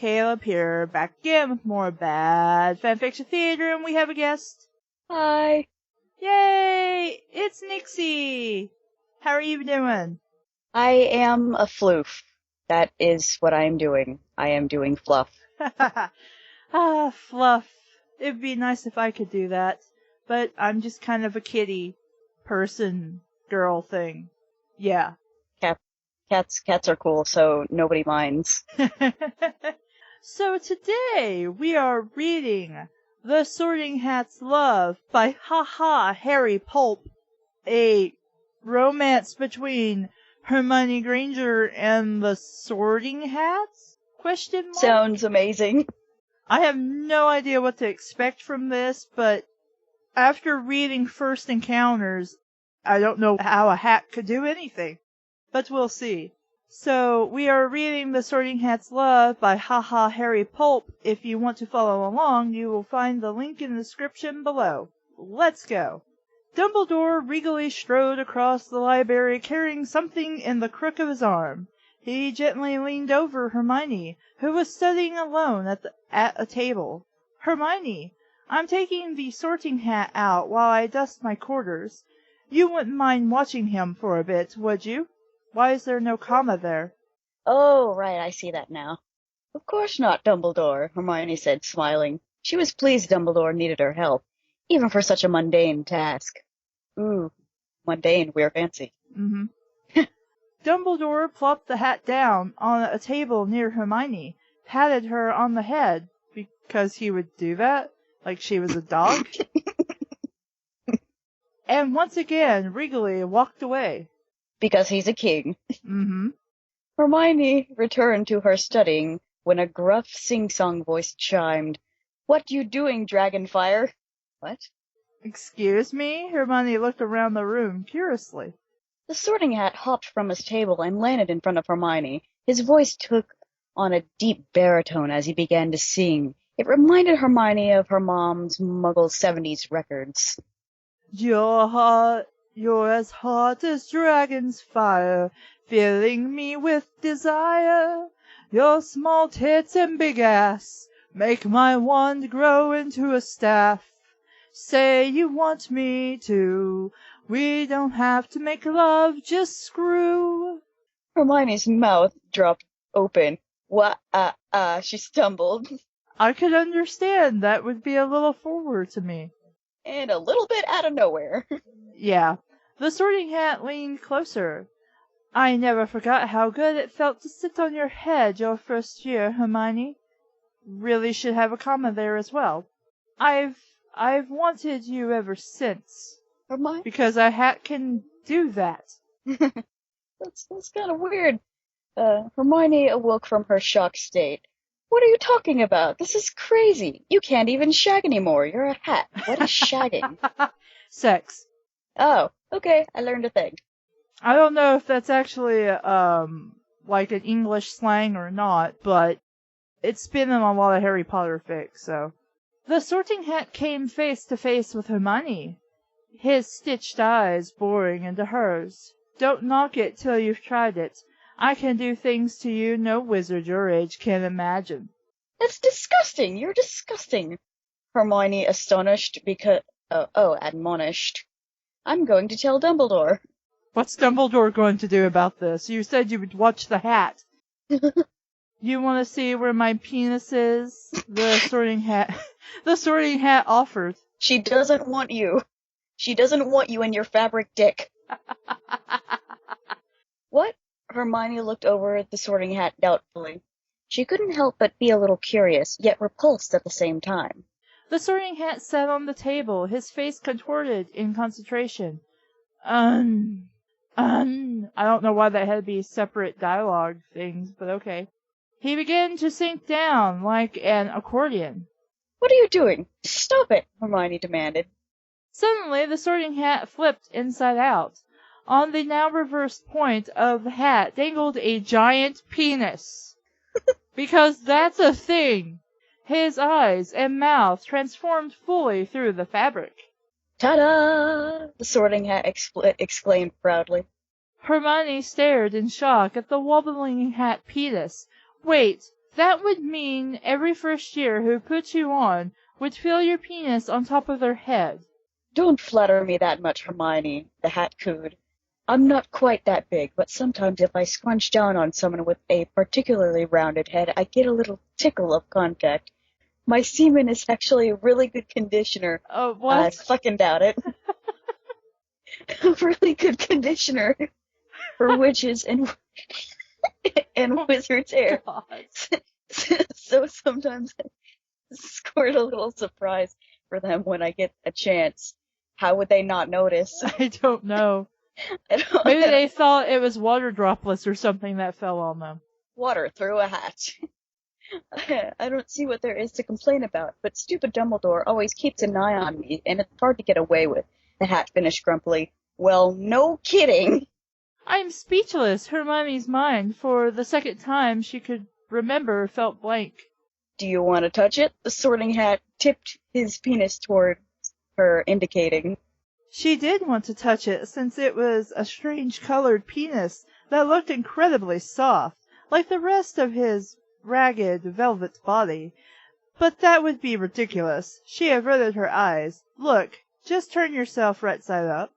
Caleb here, back again with more bad fanfiction theater, and we have a guest. Hi. Yay! It's Nyxie! How are you doing? I am a floof. That is what I am doing. I am doing fluff. Fluff. It'd be nice if I could do that, but I'm just kind of a kitty person, girl thing. Yeah. Cats are cool, so nobody minds. So today we are reading The Sorting Hat's Love by Harry Pulp, a romance between Hermione Granger and the Sorting Hats? Question mark? Sounds amazing. I have no idea what to expect from this, but after reading First Encounters, I don't know how a hat could do anything. But we'll see. So, we are reading The Sorting Hat's Love by Harry Pulp. If you want to follow along, you will find the link in the description below. Let's go. Dumbledore regally strode across the library carrying something in the crook of his arm. He gently leaned over Hermione, who was studying alone at a table. Hermione, I'm taking the Sorting Hat out while I dust my quarters. You wouldn't mind watching him for a bit, would you? Why is there no comma there? Oh, right, I see that now. Of course not, Dumbledore, Hermione said, smiling. She was pleased Dumbledore needed her help, even for such a mundane task. Ooh, mundane, we're fancy. Dumbledore plopped the hat down on a table near Hermione, patted her on the head, because he would do that, like she was a dog, and once again regally walked away. Because he's a king. Hermione returned to her studying when a gruff sing-song voice chimed. What you doing, Dragonfire? What? Excuse me? Hermione looked around the room curiously. The Sorting Hat hopped from his table and landed in front of Hermione. His voice took on a deep baritone as he began to sing. It reminded Hermione of her mom's Muggle 70s records. You're as hot as dragon's fire, filling me with desire. Your small tits and big ass make my wand grow into a staff. Say you want me to. We don't have to make love, just screw. Hermione's mouth dropped open. She stumbled. I could understand. That would be a little forward to me. And a little bit out of nowhere. Yeah. The Sorting Hat leaned closer. I never forgot how good it felt to sit on your head your first year, Hermione. Really should have a comma there as well. I've wanted you ever since. Hermione? Because a hat can do that. That's kind of weird. Hermione awoke from her shocked state. What are you talking about? This is crazy. You can't even shag anymore. You're a hat. What is shagging? Sex. Oh, okay. I learned a thing. I don't know if that's actually, like an English slang or not, but it's been in a lot of Harry Potter fics, so. The Sorting Hat came face to face with Hermione, his stitched eyes boring into hers. Don't knock it till you've tried it. I can do things to you no wizard your age can imagine. That's disgusting. You're disgusting. Hermione astonished admonished. I'm going to tell Dumbledore. What's Dumbledore going to do about this? You said you would watch the hat. You want to see where my penis is? The Sorting Hat offered. She doesn't want you. She doesn't want you in your fabric dick. What? Hermione looked over at the Sorting Hat doubtfully. She couldn't help but be a little curious, yet repulsed at the same time. The Sorting Hat sat on the table, his face contorted in concentration. I don't know why that had to be separate dialogue things, but okay. He began to sink down like an accordion. What are you doing? Stop it, Hermione demanded. Suddenly, the Sorting Hat flipped inside out. On the now reversed point of the hat dangled a giant penis. Because that's a thing. His eyes and mouth transformed fully through the fabric. Ta-da! The Sorting Hat exclaimed proudly. Hermione stared in shock at the wobbling hat penis. Wait, That would mean every first year who puts you on would feel your penis on top of their head. Don't flatter me that much, Hermione, the hat cooed. I'm not quite that big, but sometimes if I scrunch down on someone with a particularly rounded head, I get a little tickle of contact. My semen is actually a really good conditioner. What? I fucking doubt it. A really good conditioner for witches and wizards' hair. God. So sometimes I squirt a little surprise for them when I get a chance. How would they not notice? I don't know. Maybe they thought it was water droplets or something that fell on them. Water through a hat. I don't see what there is to complain about, but stupid Dumbledore always keeps an eye on me, and it's hard to get away with. The hat finished grumpily. Well, no kidding. I'm speechless. Hermione's mind, for the second time she could remember, felt blank. Do you want to touch it? The Sorting Hat tipped his penis toward her, indicating. She did want to touch it, since it was a strange-colored penis that looked incredibly soft, like the rest of his ragged velvet body. But that would be ridiculous. She averted her eyes. Look, just turn yourself right side up.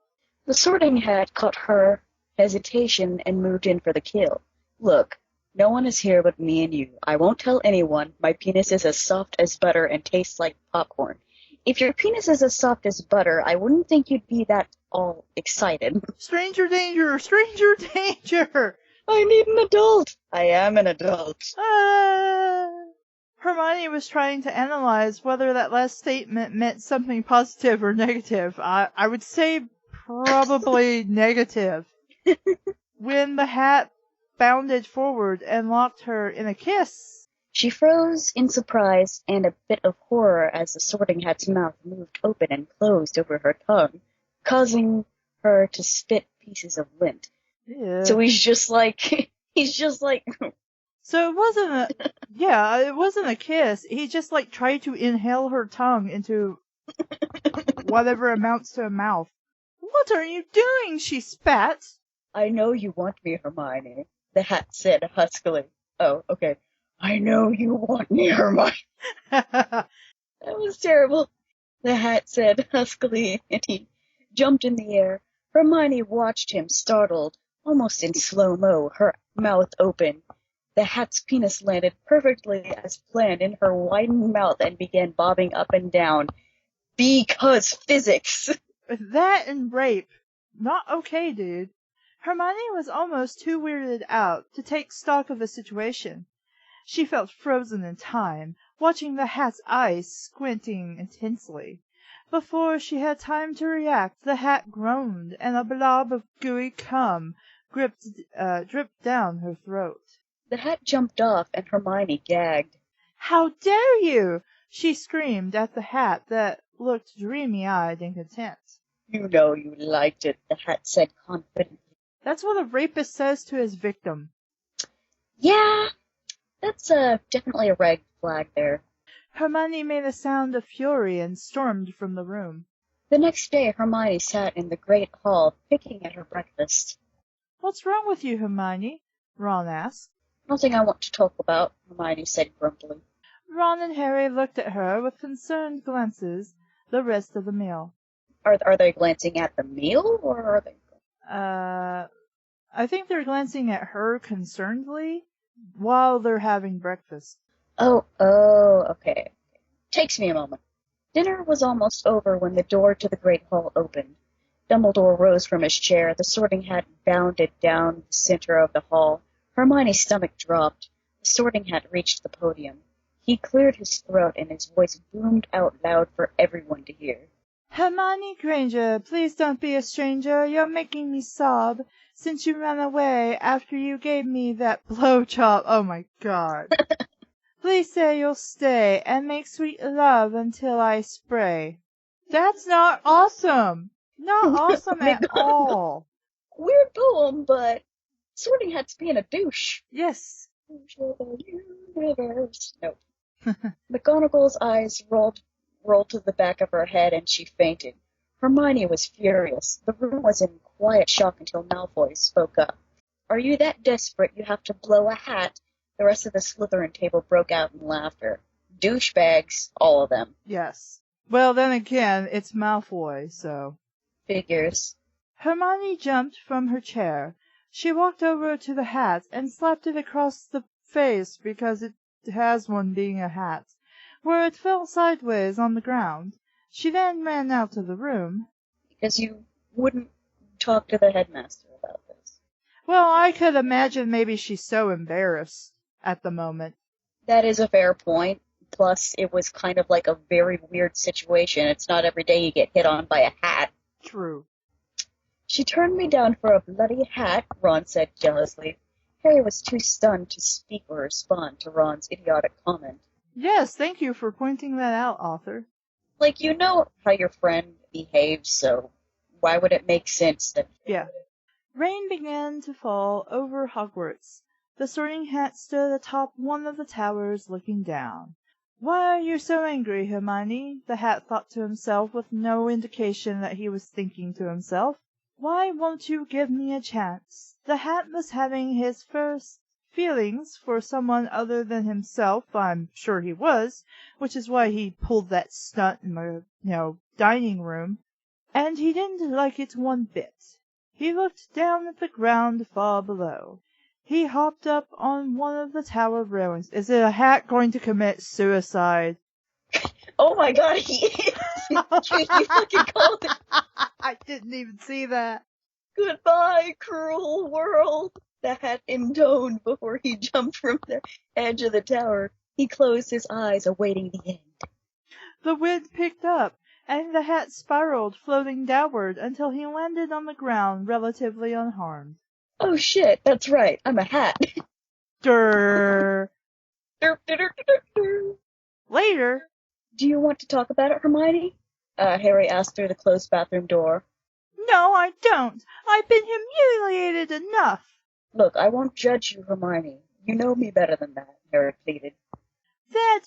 The Sorting Hat caught her hesitation and moved in for the kill. Look, no one is here but me and you. I won't tell anyone. My penis is as soft as butter and tastes like popcorn. If your penis is as soft as butter, I wouldn't think you'd be that all excited. Stranger danger! Stranger danger! I need an adult. I am an adult. Hermione was trying to analyze whether that last statement meant something positive or negative. I would say probably negative. When the hat bounded forward and locked her in a kiss. She froze in surprise and a bit of horror as the Sorting Hat's mouth moved open and closed over her tongue, causing her to spit pieces of lint. Yeah. So he's just like... So it wasn't a kiss. He just tried to inhale her tongue into whatever amounts to a mouth. What are you doing? She spat. I know you want me, Hermione, the hat said huskily. Oh, okay. I know you want me, Hermione. That was terrible. The hat said huskily, and he jumped in the air. Hermione watched him, startled, almost in slow-mo, her mouth open. The hat's penis landed perfectly as planned in her widened mouth and began bobbing up and down. Because physics! That and rape. Not okay, dude. Hermione was almost too weirded out to take stock of the situation. She felt frozen in time, watching the hat's eyes squinting intensely. Before she had time to react, the hat groaned, and a blob of gooey cum dripped down her throat. The hat jumped off, and Hermione gagged. "How dare you!" she screamed at the hat that looked dreamy-eyed and content. "You know you liked it," the hat said confidently. That's what a rapist says to his victim. Yeah, that's definitely a red flag there. Hermione made a sound of fury and stormed from the room. The next day, Hermione sat in the great hall, picking at her breakfast. "What's wrong with you, Hermione?" Ron asked. "Nothing I want to talk about," Hermione said grumpily. Ron and Harry looked at her with concerned glances the rest of the meal. Are they glancing at the meal, or are they... I think they're glancing at her concernedly while they're having breakfast. Oh, okay. Takes me a moment. Dinner was almost over when the door to the Great Hall opened. Dumbledore rose from his chair. The Sorting Hat bounded down the center of the hall. Hermione's stomach dropped. The Sorting Hat reached the podium. He cleared his throat and his voice boomed out loud for everyone to hear. "Hermione Granger, please don't be a stranger. You're making me sob. Since you ran away after you gave me that blowjob." Oh my god. "Please say you'll stay and make sweet love until I spray." That's not awesome. Not awesome at all. Weird poem, but Sorting Hat's being a douche. Yes. Universe. Nope. McGonagall's eyes rolled to the back of her head and she fainted. Hermione was furious. The room was in quiet shock until Malfoy spoke up. "Are you that desperate you have to blow a hat? The rest of the Slytherin table broke out in laughter. Douchebags, all of them. Yes. Well, then again, it's Malfoy, so. Figures. Hermione jumped from her chair. She walked over to the hat and slapped it across the face because it has one being a hat, where it fell sideways on the ground. She then ran out of the room. Because you wouldn't talk to the headmaster about this. Well, I could imagine maybe she's so embarrassed at the moment. That is a fair point. Plus, it was kind of like a very weird situation. It's not every day you get hit on by a hat. True. She turned me down for a bloody hat, Ron said jealously. Harry was too stunned to speak or respond to Ron's idiotic comment. Yes, thank you for pointing that out, author. Like, you know how your friend behaves, so why would it make sense that... Yeah. Rain began to fall over Hogwarts. The Sorting Hat stood atop one of the towers looking down. Why are you so angry, Hermione? The Hat thought to himself with no indication that he was thinking to himself. Why won't you give me a chance? The Hat was having his first feelings for someone other than himself, I'm sure he was, which is why he pulled that stunt in the, dining room, and he didn't like it one bit. He looked down at the ground far below. He hopped up on one of the tower railings. Is it a Hat going to commit suicide? Oh my god, he is! You fucking called it! I didn't even see that. Goodbye, cruel world! The Hat intoned before he jumped from the edge of the tower. He closed his eyes, awaiting the end. The wind picked up, and the Hat spiraled, floating downward until he landed on the ground relatively unharmed. Oh shit, that's right, I'm a hat. Durr. Derp, derp, derp, derp, derp. Later. Do you want to talk about it, Hermione? Harry asked through the closed bathroom door. No, I don't. I've been humiliated enough. Look, I won't judge you, Hermione. You know me better than that, Harry pleaded. That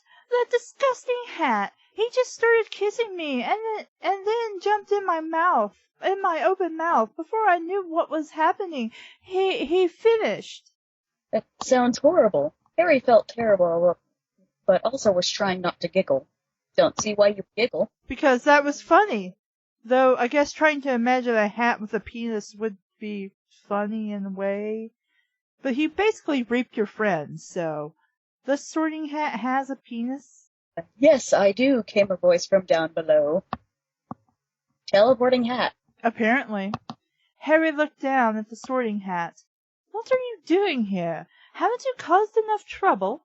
disgusting Hat. He just started kissing me and then jumped in my open mouth before I knew what was happening. He finished. That sounds horrible. Harry felt terrible, but also was trying not to giggle. Don't see why you giggle. Because that was funny. Though I guess trying to imagine a hat with a penis would be funny in a way. But he basically raped your friend, so... The Sorting Hat has a penis? Yes, I do, came a voice from down below. Teleporting Hat. Apparently. Harry looked down at the Sorting Hat. What are you doing here? Haven't you caused enough trouble?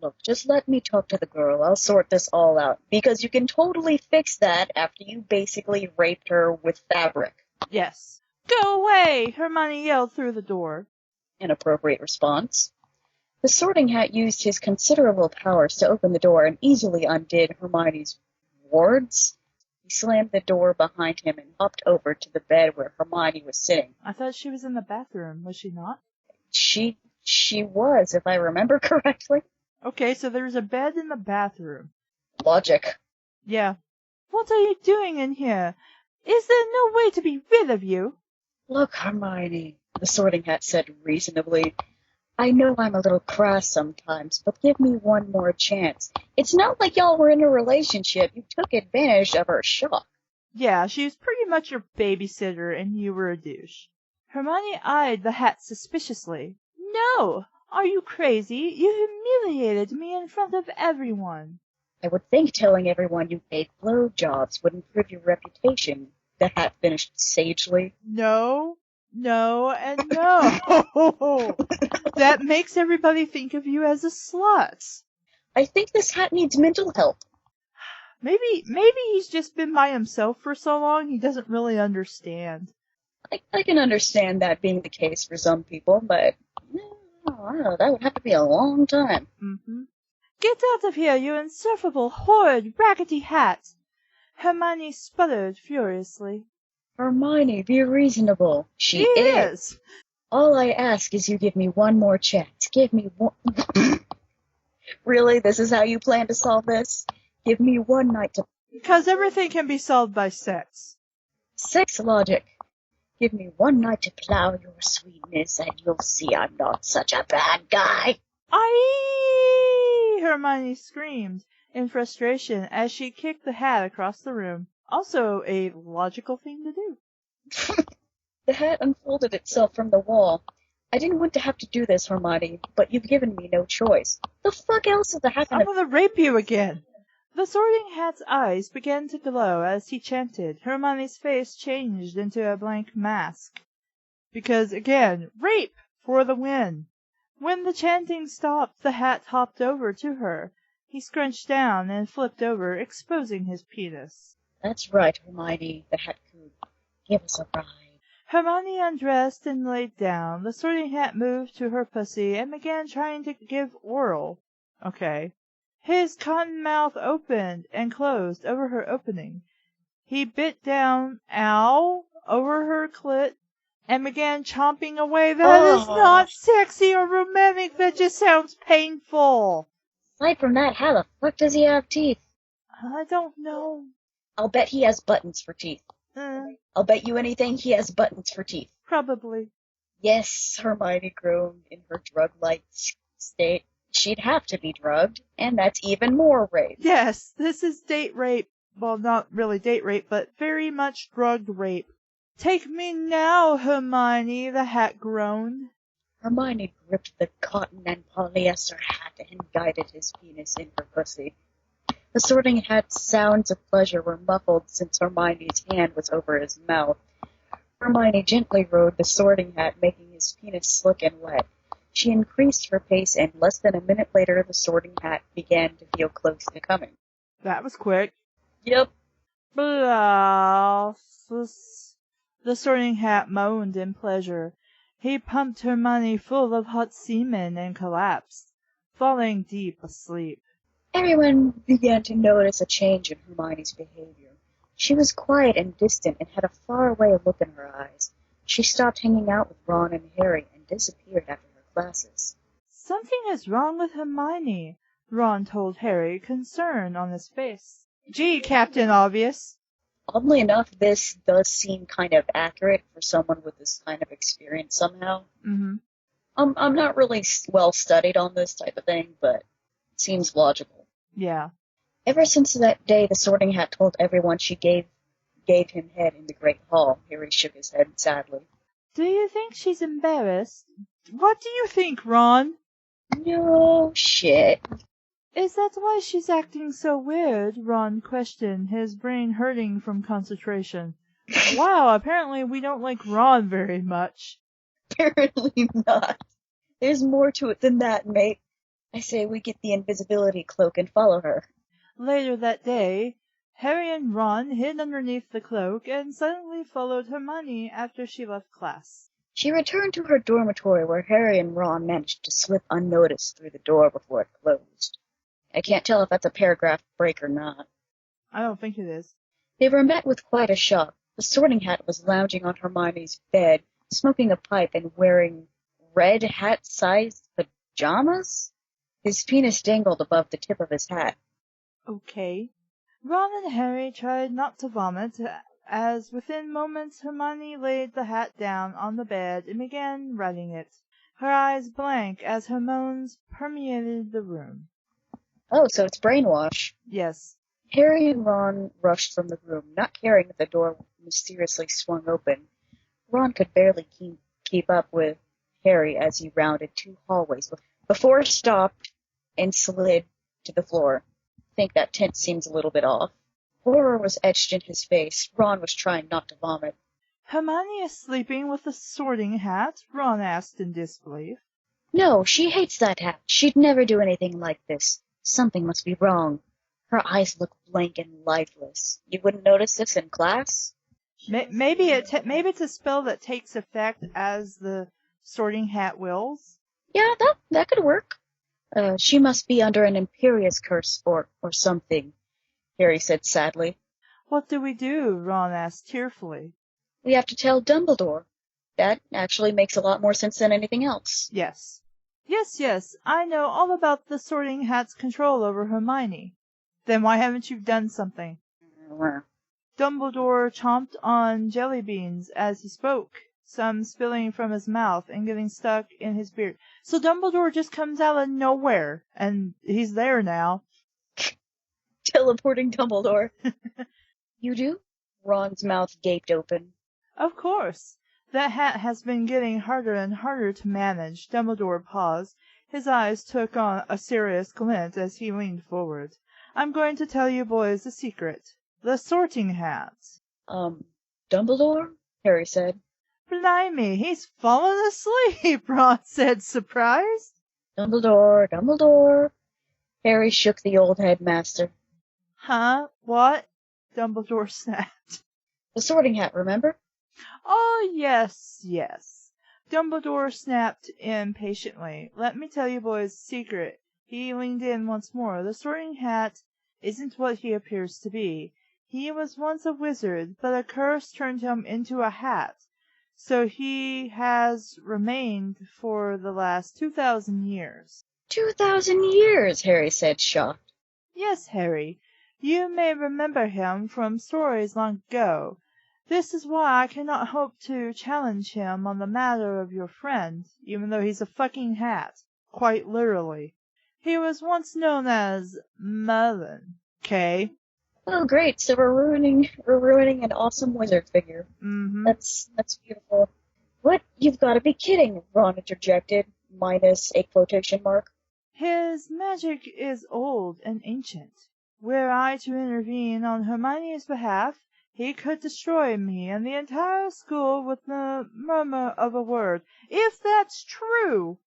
Look, just let me talk to the girl. I'll sort this all out. Because you can totally fix that after you basically raped her with fabric. Yes. Go away! Hermione yelled through the door. Inappropriate response. The Sorting Hat used his considerable powers to open the door and easily undid Hermione's wards. He slammed the door behind him and hopped over to the bed where Hermione was sitting. I thought she was in the bathroom, was she not? She was, if I remember correctly. Okay, so there's a bed in the bathroom. Logic. Yeah. What are you doing in here? Is there no way to be rid of you? Look, Hermione, the Sorting Hat said reasonably. I know I'm a little crass sometimes, but give me one more chance. It's not like y'all were in a relationship. You took advantage of her shock. Yeah, she was pretty much your babysitter, and you were a douche. Hermione eyed the Hat suspiciously. No! Are you crazy? You humiliated me in front of everyone. I would think telling everyone you gave blowjobs would improve your reputation, the Hat finished sagely. No, and no. That makes everybody think of you as a slut. I think this Hat needs mental help. Maybe he's just been by himself for so long he doesn't really understand. I can understand that being the case for some people, but I don't know, that would have to be a long time. Mm-hmm. Get out of here, you insufferable, horrid, raggedy Hat! Hermione sputtered furiously. Hermione, be reasonable. She is. All I ask is you give me one more chance. Give me one... Really? This is how you plan to solve this? Give me one night to... Because everything can be solved by sex. Sex logic. Give me one night to plow your sweetness and you'll see I'm not such a bad guy. Aye! Hermione screamed in frustration as she kicked the hat across the room. Also a logical thing to do. The hat unfolded itself from the wall. I didn't want to have to do this, Hermione, but you've given me no choice. The fuck else is the hat I'm gonna rape you again! The Sorting Hat's eyes began to glow as he chanted. Hermione's face changed into a blank mask. Because, again, rape for the win! When the chanting stopped, the hat hopped over to her. He scrunched down and flipped over, exposing his penis. That's right, Hermione, the hat cooed. Give us a ride. Hermione undressed and laid down. The Sorting Hat moved to her pussy and began trying to give oral. Okay. His cotton mouth opened and closed over her opening. He bit down, ow, over her clit and began chomping away. That is not sexy or romantic. That just sounds painful. Aside from that, how the fuck does he have teeth? I don't know. I'll bet he has buttons for teeth. I'll bet you anything he has buttons for teeth. Probably. Yes, Hermione groaned in her drug-like state. She'd have to be drugged, and that's even more rape. Yes, this is date rape. Well, not really date rape, but very much drugged rape. Take me now, Hermione, the hat groaned. Hermione gripped the cotton and polyester hat and guided his penis in her pussy. The Sorting Hat's sounds of pleasure were muffled since Hermione's hand was over his mouth. Hermione gently rode the Sorting Hat, making his penis slick and wet. She increased her pace, and less than a minute later the Sorting Hat began to feel close to coming. That was quick. Yep. Blah. The Sorting Hat moaned in pleasure. He pumped Hermione full of hot semen and collapsed, falling deep asleep. Everyone began to notice a change in Hermione's behavior. She was quiet and distant and had a faraway look in her eyes. She stopped hanging out with Ron and Harry and disappeared after her classes. Something is wrong with Hermione, Ron told Harry, concern on his face. Gee, Captain Obvious. Oddly enough, this does seem kind of accurate for someone with this kind of experience somehow. Mm-hmm. I'm not really well studied on this type of thing, but it seems logical. Yeah. Ever since that day, the Sorting Hat told everyone she gave him head in the Great Hall. Harry shook his head sadly. Do you think she's embarrassed? What do you think, Ron? No shit. Is that why she's acting so weird? Ron questioned, his brain hurting from concentration. Wow, apparently we don't like Ron very much. Apparently not. There's more to it than that, mate. I say we get the invisibility cloak and follow her. Later that day, Harry and Ron hid underneath the cloak and suddenly followed Hermione after she left class. She returned to her dormitory where Harry and Ron managed to slip unnoticed through the door before it closed. I can't tell if that's a paragraph break or not. I don't think it is. They were met with quite a shock. The Sorting Hat was lounging on Hermione's bed, smoking a pipe and wearing red hat-sized pajamas? His penis dangled above the tip of his hat. Okay. Ron and Harry tried not to vomit, as within moments Hermione laid the hat down on the bed and began writing it, her eyes blank as her moans permeated the room. Oh, so it's brainwash. Yes. Harry and Ron rushed from the room, not caring that the door mysteriously swung open. Ron could barely keep up with Harry as he rounded 2 hallways before he stopped and slid to the floor. I think that tent seems a little bit off. Horror was etched in his face. Ron was trying not to vomit. Hermione is sleeping with the Sorting Hat? Ron asked in disbelief. No, she hates that hat. She'd never do anything like this. Something must be wrong. Her eyes look blank and lifeless. You wouldn't notice this in class? Maybe it's a spell that takes effect as the Sorting Hat wills. Yeah, that could work. She must be under an Imperious curse or something, Harry said sadly. What do we do? Ron asked tearfully. We have to tell Dumbledore. That actually makes a lot more sense than anything else. Yes. Yes, I know all about the Sorting Hat's control over Hermione. Then why haven't you done something? Dumbledore chomped on jelly beans as he spoke. some spilling from his mouth and getting stuck in his beard. So Dumbledore just comes out of nowhere, and he's there now. Teleporting Dumbledore. You do? Ron's mouth gaped open. Of course. That hat has been getting harder and harder to manage. Dumbledore paused. His eyes took on a serious glint as he leaned forward. I'm going to tell you boys a secret. The sorting hat. Dumbledore? Harry said. Blimey, he's fallen asleep, Ron said, surprised. Dumbledore, Dumbledore. Harry shook the old headmaster. Huh? What? Dumbledore snapped. The sorting hat, remember? Oh, yes, yes. Dumbledore snapped impatiently. Let me tell you boys a secret. He leaned in once more. The sorting hat isn't what he appears to be. He was once a wizard, but a curse turned him into a hat. So he has remained for the last 2,000 years. 2,000 years, Harry said, shocked. Yes, Harry. You may remember him from stories long ago. This is why I cannot hope to challenge him on the matter of your friend, even though he's a fucking hat. Quite literally. He was once known as Merlin. Okay? Oh, great, so we're ruining an awesome wizard figure. Mm-hmm. That's beautiful. What? You've got to be kidding, Ron interjected, minus a quotation mark. His magic is old and ancient. Were I to intervene on Hermione's behalf, he could destroy me and the entire school with the murmur of a word. If that's true,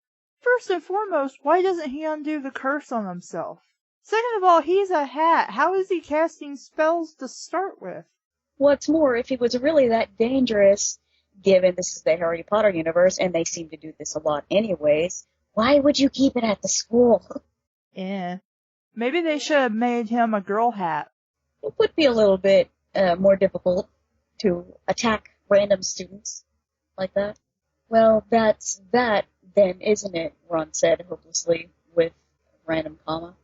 first and foremost, why doesn't he undo the curse on himself? Second of all, he's a hat. How is he casting spells to start with? What's more, if he was really that dangerous, given this is the Harry Potter universe and they seem to do this a lot anyways, why would you keep it at the school? Yeah. Maybe they should have made him a girl hat. It would be a little bit more difficult to attack random students like that. Well, that's that then, isn't it? Ron said hopelessly with a random comma.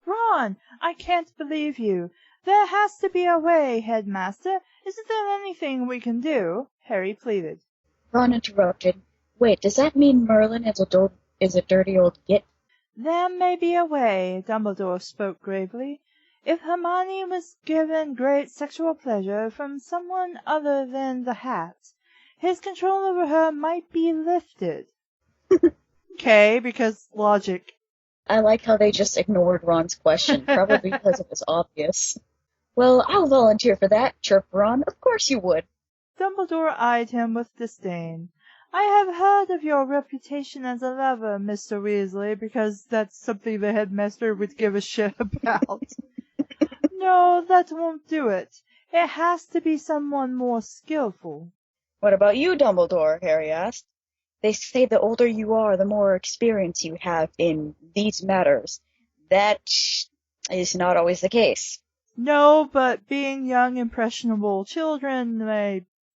Ron, I can't believe you. There has to be a way, Headmaster. Isn't there anything we can do? Harry pleaded. Ron interrupted. Wait, does that mean Merlin is a dirty old git? There may be a way, Dumbledore spoke gravely. If Hermione was given great sexual pleasure from someone other than the hat, his control over her might be lifted. Okay, because logic. I like how they just ignored Ron's question, probably because it was obvious. Well, I'll volunteer for that, chirped Ron. Of course you would. Dumbledore eyed him with disdain. I have heard of your reputation as a lover, Mr. Weasley, because that's something the headmaster would give a shit about. No, that won't do it. It has to be someone more skillful. What about you, Dumbledore? Harry asked. They say the older you are, the more experience you have in these matters. That is not always the case. No, but being young, impressionable children,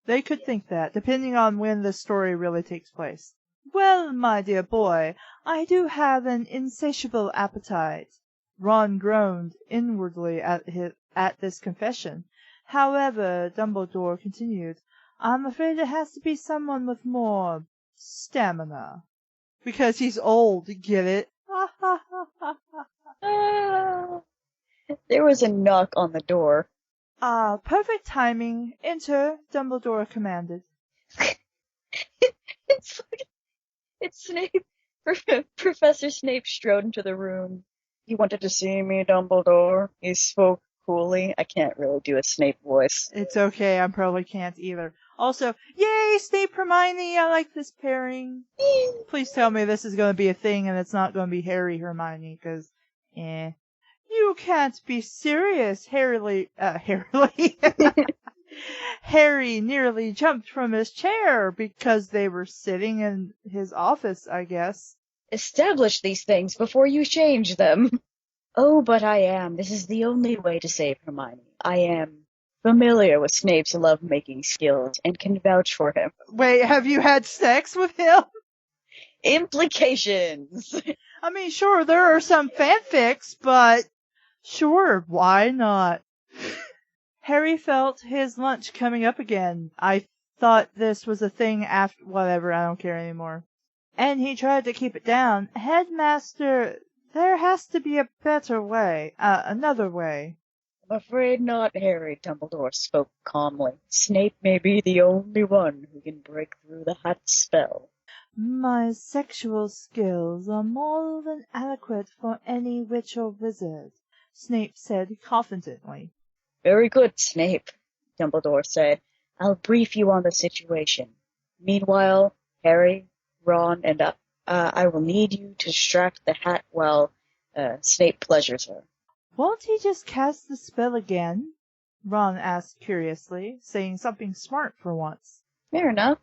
they could think that, depending on when the story really takes place. Well, my dear boy, I do have an insatiable appetite. Ron groaned inwardly at this confession. However, Dumbledore continued, I'm afraid it has to be someone with more stamina. Because he's old, get it? There was a knock on the door. Perfect timing. Enter, Dumbledore commanded. It's Snape. Professor Snape strode into the room. You wanted to see me, Dumbledore? He spoke coolly. I can't really do a Snape voice. It's okay, I probably can't either. Also, yay, Snape Hermione, I like this pairing. Please tell me this is going to be a thing and it's not going to be Harry Hermione, because, You can't be serious, Harry nearly jumped from his chair because they were sitting in his office, I guess. Establish these things before you change them. Oh, but I am. This is the only way to save Hermione. I am familiar with Snape's love-making skills and can vouch for him. Wait, have you had sex with him? Implications! I mean, sure, there are some fanfics, but sure, why not? Harry felt his lunch coming up again. I thought this was a thing after whatever, I don't care anymore. And he tried to keep it down. Headmaster, there has to be a better way, another way. I'm afraid not, Harry, Dumbledore spoke calmly. Snape may be the only one who can break through the hat's spell. My sexual skills are more than adequate for any witch or wizard, Snape said confidently. Very good, Snape, Dumbledore said. I'll brief you on the situation. Meanwhile, Harry, Ron, and I will need you to distract the hat while Snape pleasures her. Won't he just cast the spell again? Ron asked curiously, saying something smart for once. Fair enough.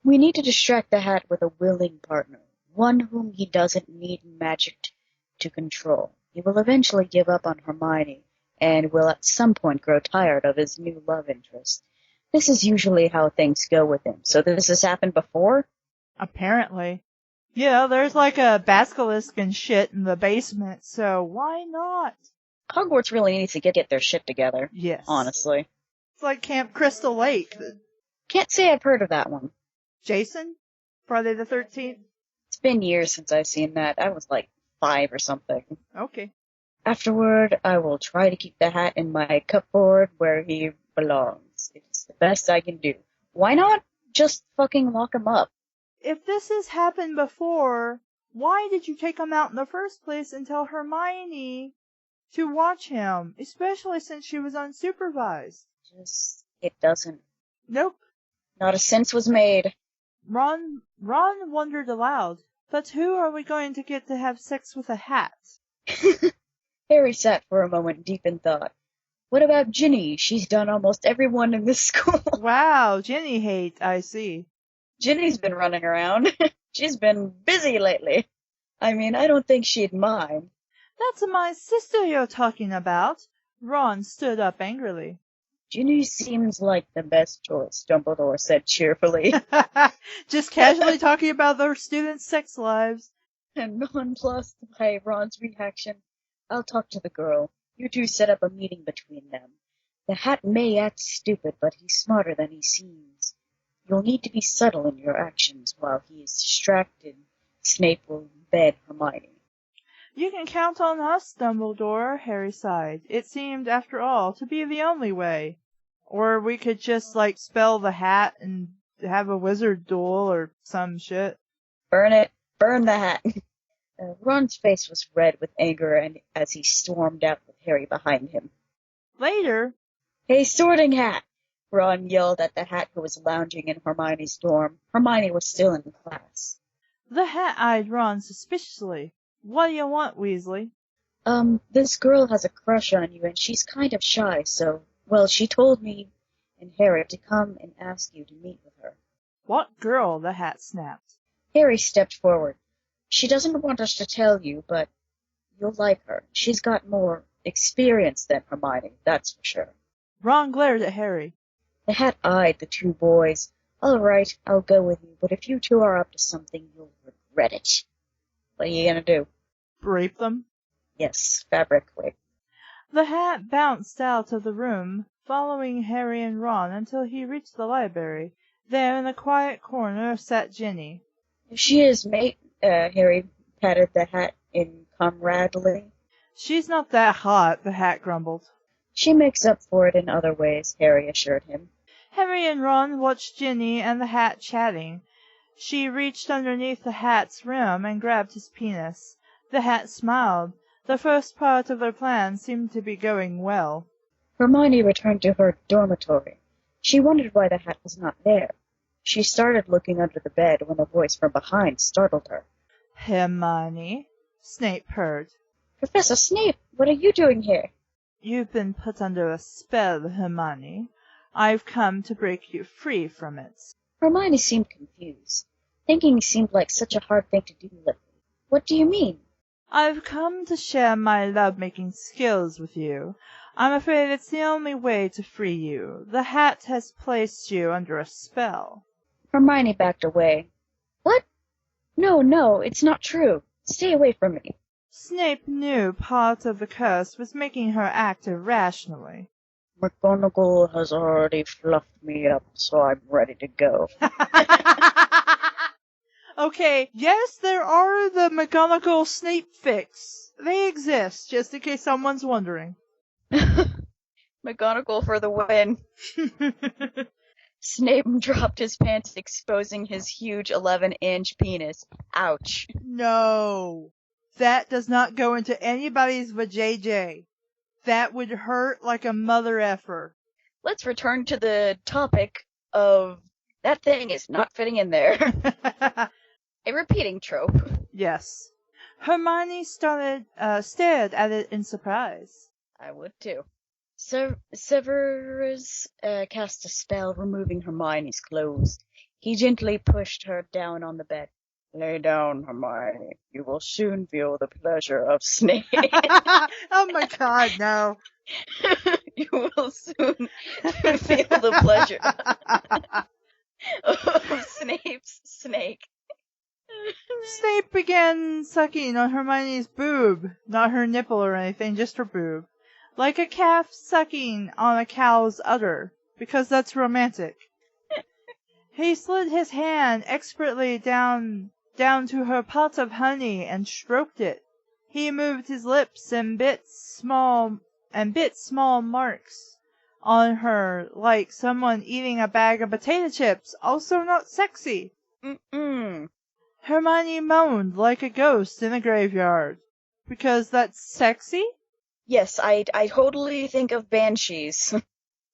We need to distract the hat with a willing partner, one whom he doesn't need magic to control. He will eventually give up on Hermione, and will at some point grow tired of his new love interest. This is usually how things go with him. So this has happened before? Apparently. Yeah, there's like a basilisk and shit in the basement, so why not? Hogwarts really needs to get their shit together. Yes. Honestly. It's like Camp Crystal Lake. Can't say I've heard of that one. Jason? Friday the 13th? It's been years since I've seen that. I was like 5 or something. Okay. Afterward, I will try to keep the hat in my cupboard where he belongs. It's the best I can do. Why not just fucking lock him up? If this has happened before, why did you take him out in the first place and tell Hermione to watch him, especially since she was unsupervised? It doesn't. Nope. Not a sense was made. Ron wondered aloud, but who are we going to get to have sex with a hat? Harry sat for a moment deep in thought. What about Ginny? She's done almost everyone in this school. Wow, Ginny hate, I see. Ginny's been running around. She's been busy lately. I mean, I don't think she'd mind. That's my sister you're talking about. Ron stood up angrily. Ginny seems like the best choice, Dumbledore said cheerfully. Just casually talking about their students' sex lives. And nonplussed by Ron's reaction, I'll talk to the girl. You two set up a meeting between them. The hat may act stupid, but he's smarter than he seems. You'll need to be subtle in your actions while he is distracted. Snape will bed Hermione. You can count on us, Dumbledore, Harry sighed. It seemed, after all, to be the only way. Or we could just, spell the hat and have a wizard duel or some shit. Burn it. Burn the hat. Ron's face was red with anger and as he stormed out with Harry behind him. Later. Hey, Sorting Hat! Ron yelled at the hat who was lounging in Hermione's dorm. Hermione was still in class. The hat eyed Ron suspiciously. What do you want, Weasley? This girl has a crush on you and she's kind of shy, so, well, she told me and Harry to come and ask you to meet with her. What girl? The hat snapped. Harry stepped forward. She doesn't want us to tell you, but you'll like her. She's got more experience than Hermione, that's for sure. Ron glared at Harry. The hat eyed the two boys. All right, I'll go with you, but if you two are up to something, you'll regret it. What are you gonna do? Rape them? Yes, fabric rape. The hat bounced out of the room, following Harry and Ron until he reached the library. There, in a quiet corner, sat Ginny. She is, mate. Harry patted the hat in comradely. She's not that hot, the hat grumbled. She makes up for it in other ways, Harry assured him. Harry and Ron watched Ginny and the hat chatting. She reached underneath the hat's rim and grabbed his penis. The hat smiled. The first part of their plan seemed to be going well. Hermione returned to her dormitory. She wondered why the hat was not there. She started looking under the bed when a voice from behind startled her. Hermione, Snape purred. Professor Snape, what are you doing here? You've been put under a spell, Hermione. I've come to break you free from it. Hermione seemed confused. Thinking seemed like such a hard thing to do lately. What do you mean? I've come to share my love-making skills with you. I'm afraid it's the only way to free you. The hat has placed you under a spell. Hermione backed away. What? No, it's not true. Stay away from me. Snape knew part of the curse was making her act irrationally. McGonagall has already fluffed me up, so I'm ready to go. Okay, yes, there are the McGonagall Snape fics. They exist, just in case someone's wondering. McGonagall for the win. Snape dropped his pants, exposing his huge 11-inch penis. Ouch. No. That does not go into anybody's vajayjay. That would hurt like a mother effer. Let's return to the topic of that thing is not fitting in there. A repeating trope. Yes. Hermione stared at it in surprise. I would too. Severus cast a spell removing Hermione's clothes. He gently pushed her down on the bed. Lay down, Hermione. You will soon feel the pleasure of Snape. Oh my god, no. You will soon feel the pleasure of Snape's snake. Snape began sucking on Hermione's boob. Not her nipple or anything, just her boob. Like a calf sucking on a cow's udder. Because that's romantic. He slid his hand expertly down to her pot of honey and stroked it. He moved his lips and bit small marks on her like someone eating a bag of potato chips, also not sexy. Mm-mm. Hermione moaned like a ghost in a graveyard. Because that's sexy? Yes, I totally think of banshees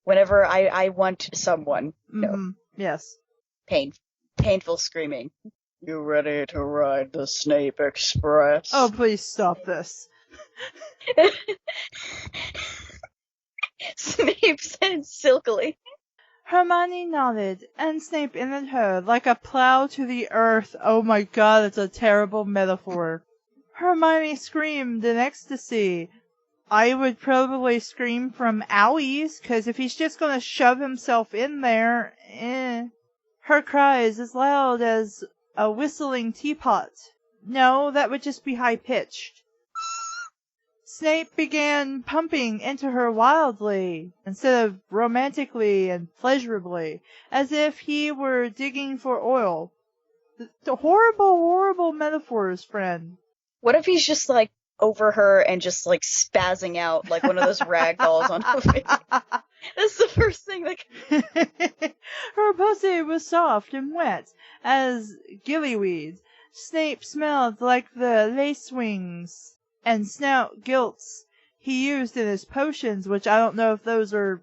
whenever I want someone. No. Yes. Painful screaming. You ready to ride the Snape Express? Oh, please stop this. Snape said silkily. Hermione nodded, and Snape ended her like a plow to the earth. Oh my god, it's a terrible metaphor. Hermione screamed in ecstasy. I would probably scream from owies, cause if he's just gonna shove himself in there, Her cries as loud as a whistling teapot. No, that would just be high-pitched. Snape began pumping into her wildly, instead of romantically and pleasurably, as if he were digging for oil. The horrible, horrible metaphors, friend. What if he's just like over her and just like spazzing out like one of those rag dolls on her face? That's the first thing that Her pussy was soft and wet as gillyweed. Snape smelled like the lace wings and snout gilts he used in his potions, which I don't know if those are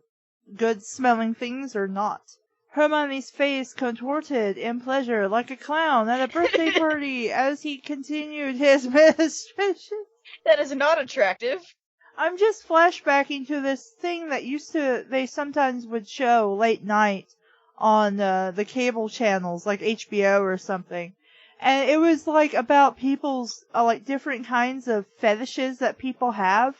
good smelling things or not. Hermione's face contorted in pleasure like a clown at a birthday party as he continued his ministration. That is not attractive. I'm just flashbacking to this thing that they sometimes would show late night on the cable channels like HBO or something. And it was like about people's like different kinds of fetishes that people have.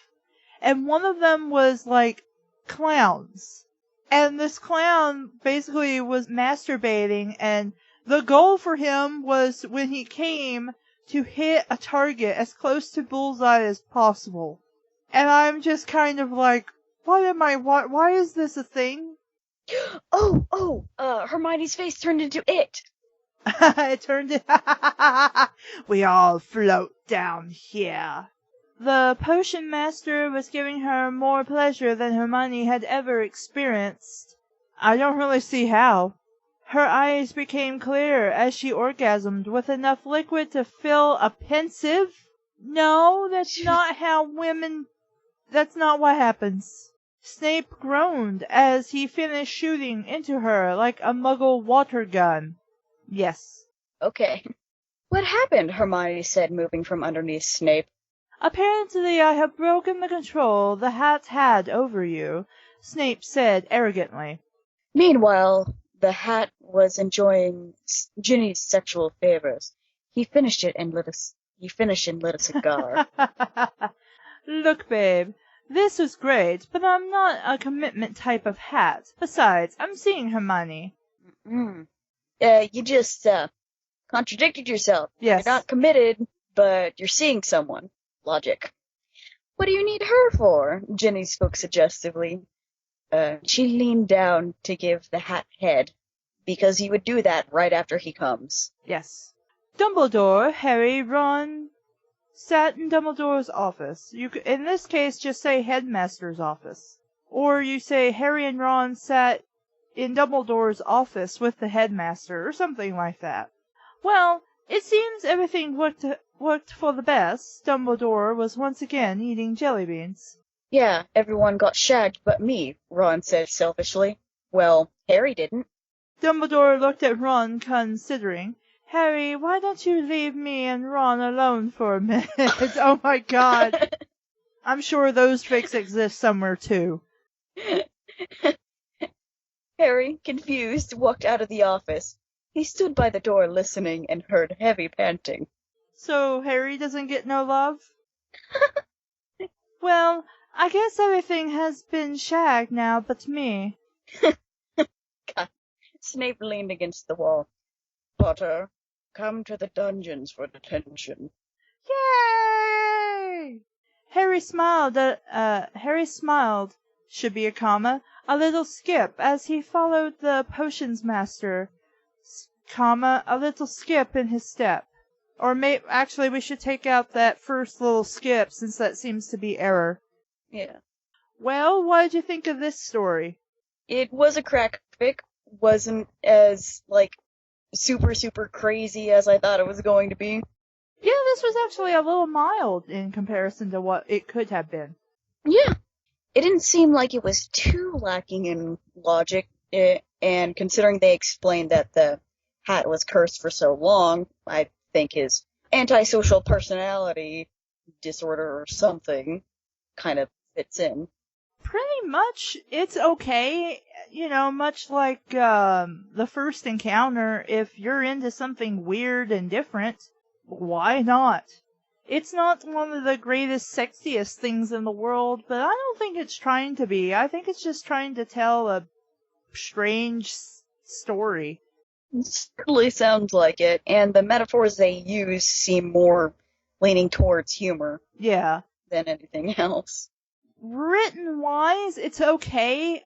And one of them was like clowns. And this clown basically was masturbating, and the goal for him was when he came to hit a target as close to bullseye as possible. And I'm just kind of like, why is this a thing? Hermione's face turned into it. It turned into, we all float down here. The potion master was giving her more pleasure than Hermione had ever experienced. I don't really see how. Her eyes became clear as she orgasmed with enough liquid to fill a pensive. No, that's not what happens. Snape groaned as he finished shooting into her like a muggle water gun. Yes. Okay. What happened? Hermione said, moving from underneath Snape. Apparently I have broken the control the hat had over you, Snape said arrogantly. Meanwhile, the hat was enjoying Ginny's sexual favors. He finished and lit a cigar. Look, babe, this was great, but I'm not a commitment type of hat. Besides, I'm seeing Hermione. You just contradicted yourself. Yes. You're not committed, but you're seeing someone. Logic. What do you need her for? Ginny spoke suggestively. She leaned down to give the hat head, because he would do that right after he comes. Yes. Dumbledore, Harry, Ron sat in Dumbledore's office. You could, in this case, just say headmaster's office. Or you say Harry and Ron sat in Dumbledore's office with the headmaster, or something like that. Well, it seems everything worked for the best. Dumbledore was once again eating jelly beans. Yeah, everyone got shagged but me, Ron said selfishly. Well, Harry didn't. Dumbledore looked at Ron, considering. Harry, why don't you leave me and Ron alone for a minute? Oh my god. I'm sure those fics exist somewhere too. Harry, confused, walked out of the office. He stood by the door listening and heard heavy panting. So Harry doesn't get no love? Well, I guess everything has been shagged now but me. God. Snape leaned against the wall. Potter, come to the dungeons for detention. Yay! Harry smiled, should be a comma, a little skip as he followed the potions master, comma, a little skip in his step. Or actually we should take out that first little skip since that seems to be error. Yeah. Well, what did you think of this story? It was a crack fic. Wasn't as, super, super crazy as I thought it was going to be. Yeah, this was actually a little mild in comparison to what it could have been. Yeah. It didn't seem like it was too lacking in logic, and considering they explained that the hat was cursed for so long, I think his antisocial personality disorder or something kind of fits in. Pretty much, it's okay. You know, much like the first encounter, if you're into something weird and different, why not? It's not one of the greatest, sexiest things in the world, but I don't think it's trying to be. I think it's just trying to tell a strange story. It certainly sounds like it, and the metaphors they use seem more leaning towards humor. Yeah. Than anything else. Written-wise, it's okay.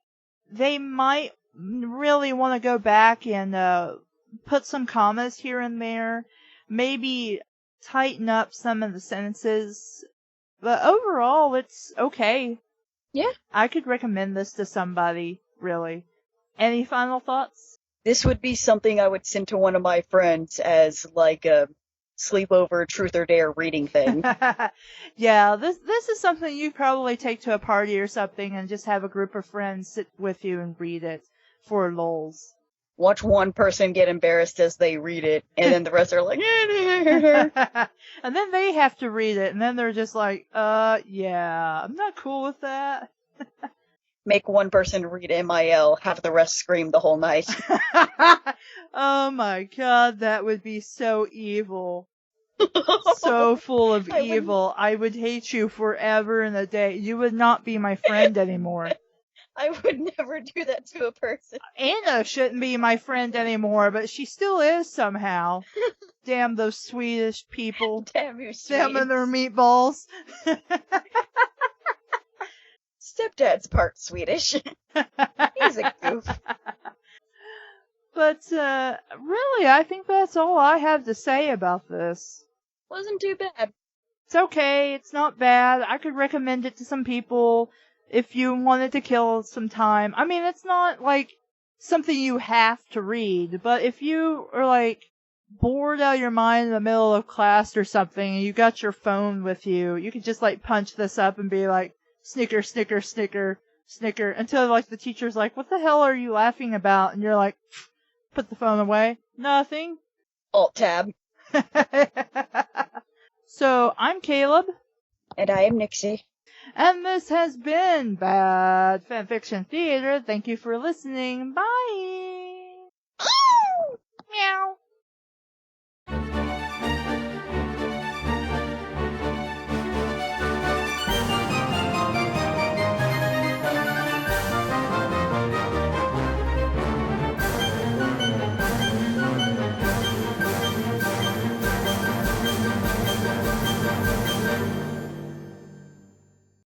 They might really want to go back and put some commas here and there. Maybe tighten up some of the sentences. But overall, it's okay. Yeah. I could recommend this to somebody, really. Any final thoughts? This would be something I would send to one of my friends as, a sleepover truth or dare reading thing. Yeah, this is something you'd probably take to a party or something and just have a group of friends sit with you and read it for lulz. Watch one person get embarrassed as they read it, and then the rest are like, and then they have to read it, and then they're just like, yeah, I'm not cool with that. Make one person read MIL, have the rest scream the whole night. Oh my god, that would be so evil. So full of evil. I would hate you forever and a day. You would not be my friend anymore. I would never do that to a person. Anna shouldn't be my friend anymore, but she still is somehow. Damn those Swedish people. Damn you, Swedes. Them and their meatballs. Stepdad's part Swedish. He's a goof. But, really, I think that's all I have to say about this. Wasn't too bad. It's okay, it's not bad. I could recommend it to some people if you wanted to kill some time. I mean, it's not, something you have to read, but if you are, bored out of your mind in the middle of class or something, and you got your phone with you, you could just, punch this up and be like, snicker, snicker, snicker, snicker, until, the teacher's like, what the hell are you laughing about? And you're like, put the phone away. Nothing. Alt-tab. So, I'm Caleb. And I am Nixie. And this has been Bad Fanfiction Theater. Thank you for listening. Bye! Meow.